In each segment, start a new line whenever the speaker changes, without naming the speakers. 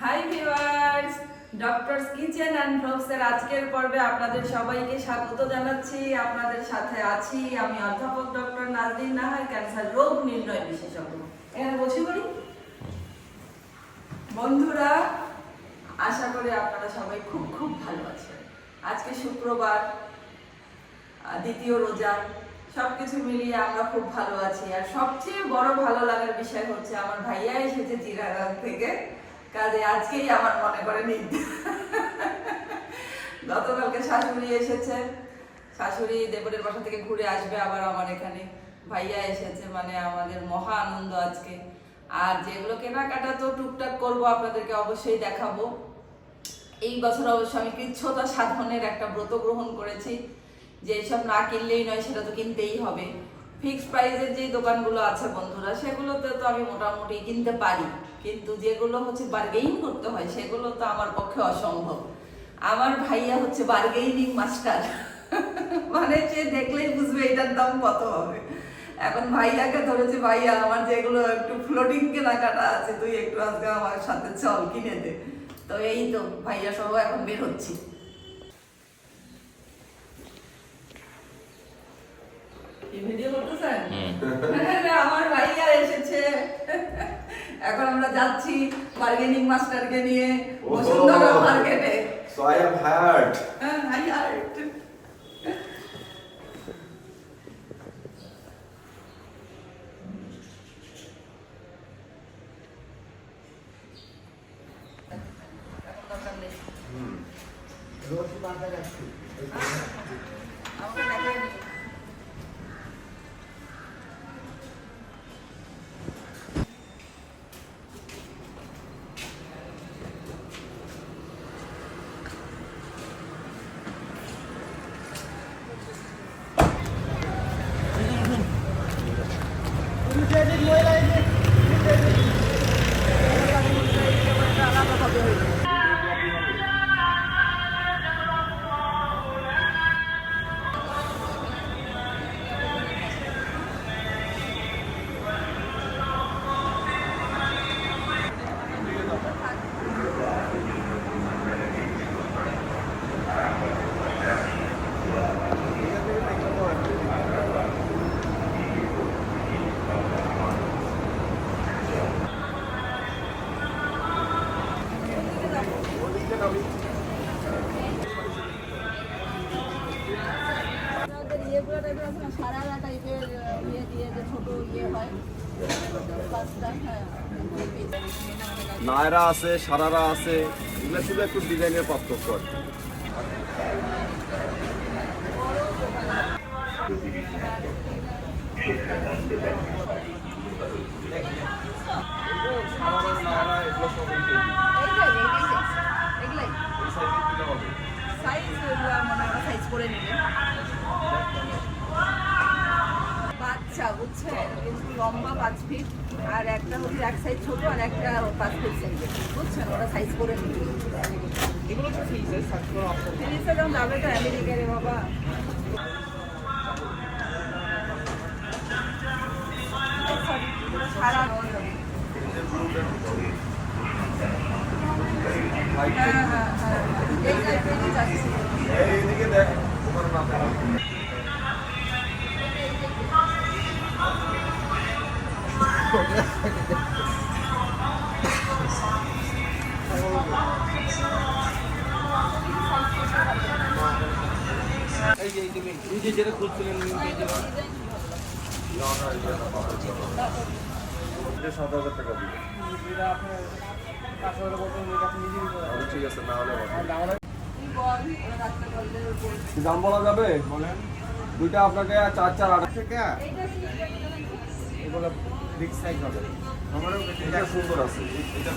Hi viewers, doctors kitchen and ব্লগসের আজকের পর্বে আপনাদের সবাইকে স্বাগত জানাচ্ছি। আপনাদের সাথে আছি আমি অধ্যাপক ডক্টর নাজনীন নাহার, ক্যান্সার রোগ নির্ণয় বিশেষজ্ঞ। এখানে বসে পড়ি। বন্ধুরা, আশা করি আপনারা সবাই খুব খুব ভালো আছেন। আজকে শুক্রবার, দ্বিতীয় রোজা, সবকিছু মিলিয়ে আমরা খুব ভালো আছি। আর সবচেয়ে বড় ভালো লাগার বিষয় হচ্ছে আমার ভাইয়া এসেছে চিড়াগাং থেকে, কাজে আজকেই আমার মনে করে ঈদ। গতকালকে শাশুড়ি এসেছে, শাশুড়ি দেবরের বাসা থেকে ঘুরে আসবে আবার আমার এখানে। ভাইয়া এসেছে, মানে আমাদের মহা আনন্দ আজকে। আর যেগুলো কেনাকাটা তো টুকটাক করবো, আপনাদেরকে অবশ্যই দেখাবো। এই বছর অবশ্য আমি কৃচ্ছতা সাধনের একটা ব্রত গ্রহণ করেছি, যে সব না কিনলেই নয়, সেটা তো কিনতেই হবে। ফিক্সড প্রাইসের যে দোকানগুলো আছে বন্ধুরা, সেগুলোতে তো আমি মোটামুটি কিনতে পারি, কিন্তু যেগুলো হচ্ছে বার্গেইন করতে হয় সেগুলো তো আমার পক্ষে অসম্ভব। আমার ভাইয়া হচ্ছে বার্গেইনিং মাস্টার। মানে সে দেখলেই বুঝবে এটার দাম কত হবে। এখন ভাইয়াকে ধরেছে, ভাইয়া আমার যেগুলো একটু ফ্লোটিং কেনাকাটা আছে, তুই একটু আজকে আমার সাথে চল, কিনে দে। তো এই তো ভাইয়া সহ এখন বের হচ্ছি। ভিডিও করতেছেন? আমার ভাইয়া এসেছে, এখন আমরা যাচ্ছি বার্গেনিং মাস্টারকে নিয়ে বসুন্ধরা মার্কেটে।
So I am hired.
I hired.
রোজই বাঁধা যাচ্ছে।
আমাকে দেখাই নি।
নায়রা আছে, সারারা আছে, এগুলো শুধু একটু ডিজাইনের পার্থক্য আর কি। সারারা, নায়রা এগুলো সব এই কেজি। এই সাইজের কিলো হবে।
বাচ্চা বুঝছেন, কিন্তু লম্বা 5 ফিট, আর একটা হচ্ছে এক সাইজ ছোট আর একটা 5 ফিট সাইজের, বুঝছেন, ওরা সাইজ করে নিবে।
এগুলো তো ফ্রিজে সার্চ করা অপশন।
ফ্রিজে যখন যাবে তো আমেরিকারে বাবা। সারা
এইদিকে দেখ, তোমার মাথা
এই যে যেটা খুঁজছিলেন
এটা 7,000 টাকা দিবে।
আপনার 5,000 বলতে আপনি নিজে দিতে পারেন।
ঠিক আছে, না হলে হবে।
কি
দাম বলা যাবে? বলেন। দুইটা আপনাকে 4,4,8 টাকা।
এগুলো বিগ সাইজ হবে।
আমারও এটা সুন্দর আছে। এটা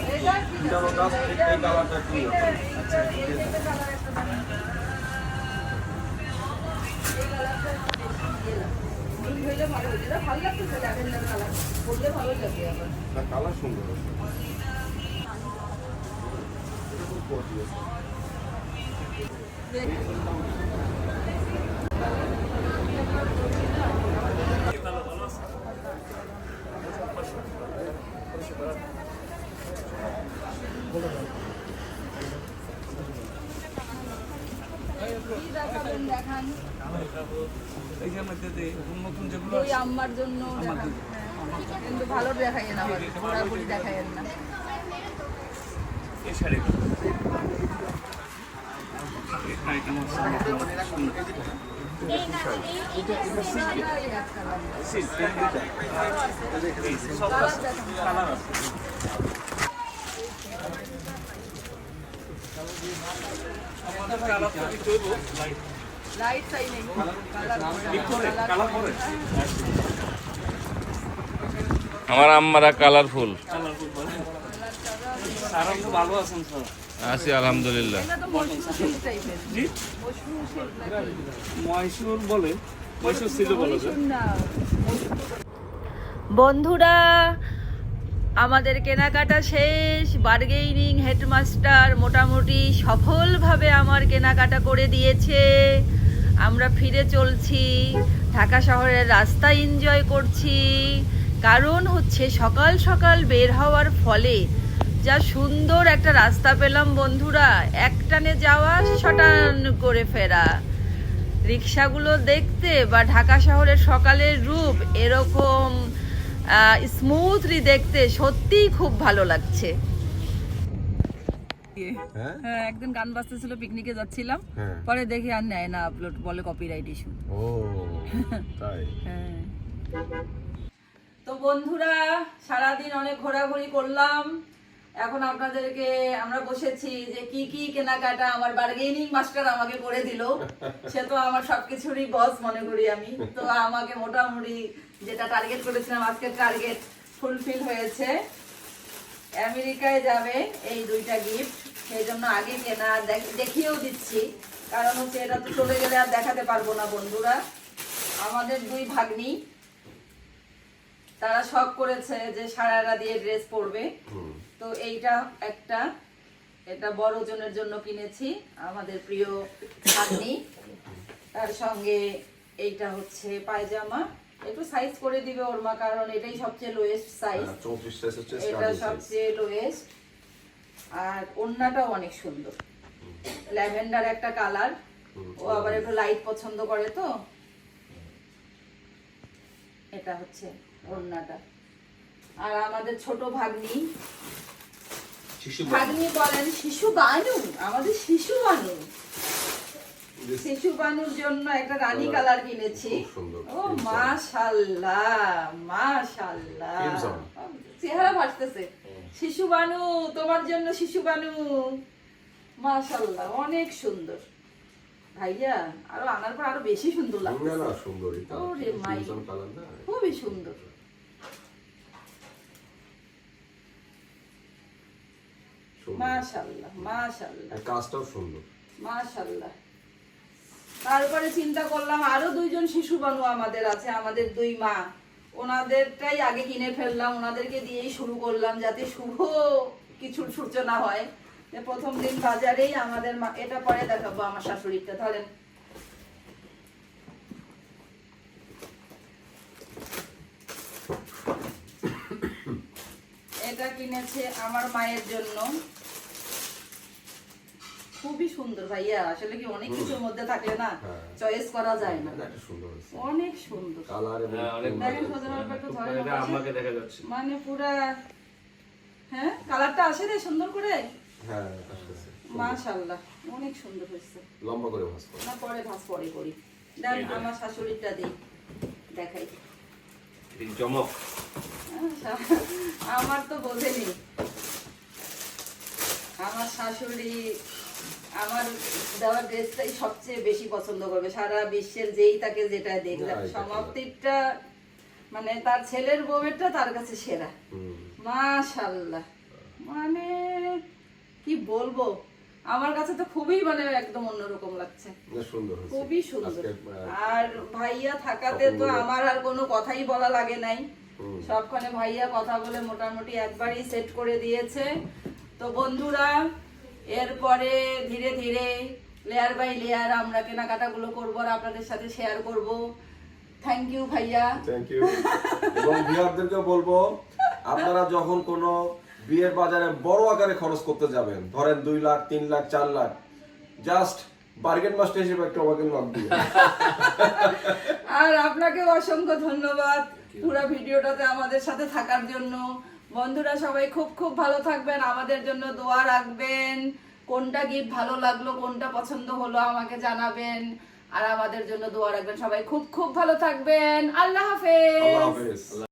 দুইটার কাজ, এই কালারটা একটু ইয়ে হবে। আচ্ছা, ঠিক আছে। না, কালার সুন্দর আছে। এটা খুব কোয়ালিটি আছে।
বলে দাও।
দেখাবেন দেখান।
এই যে মধ্যে নতুন যেগুলো
দুই আম্মার জন্য দেখান। হ্যাঁ, কিন্তু ভালো দেখাইয়েন আবার, ঘোরাঘুরি দেখাইয়েন না।
এই শাড়ি আইটেম
লাইট চাই নেই,
আমার আম্মারা কালারফুল
সারা খুব ভালো আছেন স্যার
আছি আলহামদুলিল্লাহ।
এটা তো মশরুম শিল্প টাইপের।
জি
মশরুম শিল্প নাকি?
মহীশূর বলে মহীশূর ছিল বলে যে
বন্ধুরা, আমাদের কেনাকাটা শেষ। বার্গেনিং হেডমাস্টার মোটামুটি সফলভাবে আমার কেনাকাটা করে দিয়েছে। আমরা ফিরে চলছি, ঢাকা শহরের রাস্তা এনজয় করছি। কারণ হচ্ছে সকাল সকাল বের হওয়ার ফলে যা সুন্দর একটা রাস্তা পেলাম বন্ধুরা, একটানে যাওয়া শটান করে ফেরা। রিক্সাগুলো দেখতে বা ঢাকা শহরের সকালের রূপ এরকম স্মুথলি দেখতে সত্যিই খুব ভালো লাগছে। হ্যাঁ, একদিন গান বাজতেছিল, পিকনিকে যাচ্ছিলাম, পরে দেখি আর নেয় না আপলোড, বলে কপিরাইট ইস্যু।
ও তাই
হ্যাঁ। তো বন্ধুরা, সারাদিন অনেক ঘোরাঘুরি করলাম। এখন আপনাদেরকে আমরা বসেছি যে কি কি কেনাকাটা আমার বার্গেনিং মাস্টার আমাকে করে দিল। সে তো আমার সবকিছুরই বস মনে করি আমি। তো আমাকে মোটামুটি যেটা টার্গেট করেছিলাম, আজকে টার্গেট ফুলফিল হয়েছে। আমেরিকায় যাবে এই দুইটা গিফট, সেই জন্য আগে কেনা, দেখিয়েও দিচ্ছি। কারণ হচ্ছে এটা তো চলে গেলে আর দেখাতে পারবো না বন্ধুরা। আমাদের দুই ভাগ্নি, তারা শখ করেছে যে সারারা দিয়ে ড্রেস পরবে। তো এইটা একটা, এটা বড় জনের জন্য কিনেছি, আমাদের প্রিয় ভাগ্নি। তার সঙ্গে এইটা হচ্ছে পায়জামা, একটু সাইজ করে দিবে ওর মা, কারণ এটাই সবচেয়ে লোয়েস্ট সাইজ,
34 সাইজ হচ্ছে
এটা
স্টার্টিং সাইজ।
সবচেয়ে লোয়েস্ট। আর ওড়নাটাও অনেক সুন্দর, ল্যাভেন্ডার একটা কালার, ও আবার একটু লাইট পছন্দ করে। তো এটা হচ্ছে ওড়নাটা। আর আমাদের ছোট ভাগ্নি, ভাগ্নি বলেন শিশু বানু, আমাদের শিশু বানু, শিশু বানুর জন্য একটা রানী কালার কিনেছি।
খুব সুন্দর,
ও মাশাআল্লাহ মাশাআল্লাহ, চেহারা ভাসতেছে। শিশু বানু, তোমার জন্য শিশু বানু, মাশাআল্লাহ অনেক সুন্দর। ভাইয়া আরো আনার পর আরো বেশি সুন্দর লাগছে।
না না, সুন্দরই কালার,
ওরে মাই,
সিমসন কালার না,
খুবই সুন্দর। মাশাআল্লাহ মাশাআল্লাহ,
কাজটাও সুন্দর,
মাশাআল্লাহ। তারপরে চিন্তা করলাম আরো দুইজন শিশু বানু আমাদের আছে, আমাদের দুই মা, ওনাদেরটাই আগে কিনে ফেললাম, ওনাদেরকে দিয়েই শুরু করলাম, যাতে শুভ কিছুর সূচনা হয়। যে প্রথম দিন বাজারেই আমাদের মা, এটা পরে দেখাবো আমার শাশুড়িটা। ধরেন এটা কিনেছে আমার মায়ের জন্য, খুবই সুন্দর ভাইয়া। আসলে কি অনেক কিছুর মধ্যে থাকলে না চয়েস করা যায় না,
এটা সুন্দর হয়েছে,
অনেক সুন্দর
কালার এবং
দেখেন সজনের ব্যাপারটা ধরেন
আমাকে দেখা যাচ্ছে
মানে পুরা, হ্যাঁ কালারটা আসে রে সুন্দর করে।
হ্যাঁ আসছে,
মাশাআল্লাহ অনেক সুন্দর হয়েছে।
লম্বা করে ভাঁজ করে
না পরে ভাঁজ পরে করি। দেন আমার শাশুড়িটা দেই, দেখাই।
চমক
আমার তো বোঝেনি, আমার শাশুড়ি আমার দেওয়া ড্রেসটাই সবচেয়ে বেশি পছন্দ করবে সারা বিশ্বের, যেই তাকে যেটা দেখলাম। সমাপ্তিটা মানে তার ছেলের বউয়েরটা তার কাছে সেরা। মাশাআল্লাহ, মানে কি বলবো, আমার কাছে তো খুবই মানে একদম অন্যরকম লাগছে,
সুন্দর হয়েছে,
খুবই সুন্দর। আর ভাইয়া থাকাতে তো আমার আর কোনো কথাই বলা লাগে নাই, সবখানে ভাইয়া কথা বলে মোটামুটি একবারই সেট করে দিয়েছে। তো বন্ধুরা, এরপরে ধীরে ধীরে লেয়ার বাই লেয়ার আমরা কেনাকাটাগুলো করবো আর আপনাদের সাথে শেয়ার করব। থ্যাংক ইউ ভাইয়া,
থ্যাংক ইউ। এবং ভিউয়ারদেরকে বলবো, আপনারা যখন কোনো বিয়ের বাজারে বড় আকারে খরচ করতে যাবেন, ধরেন 2 lakh 3 lakh 4 lakh, just bargain master হিসেবে একটা আমাকে নক দিবেন।
আর আপনাকে অসংখ্য ধন্যবাদ পুরো ভিডিওটাতে আমাদের সাথে থাকার জন্য। বন্ধুরা সবাই খুব খুব ভালো থাকবেন, আমাদের জন্য দোয়া রাখবেন। কোনটা গিফট ভালো লাগলো, কোনটা পছন্দ হলো আমাকে জানাবেন, আর আমাদের জন্য দোয়া রাখবেন। সবাই খুব খুব ভালো থাকবেন। আল্লাহ হাফেজ।
আল্লাহ হাফেজ।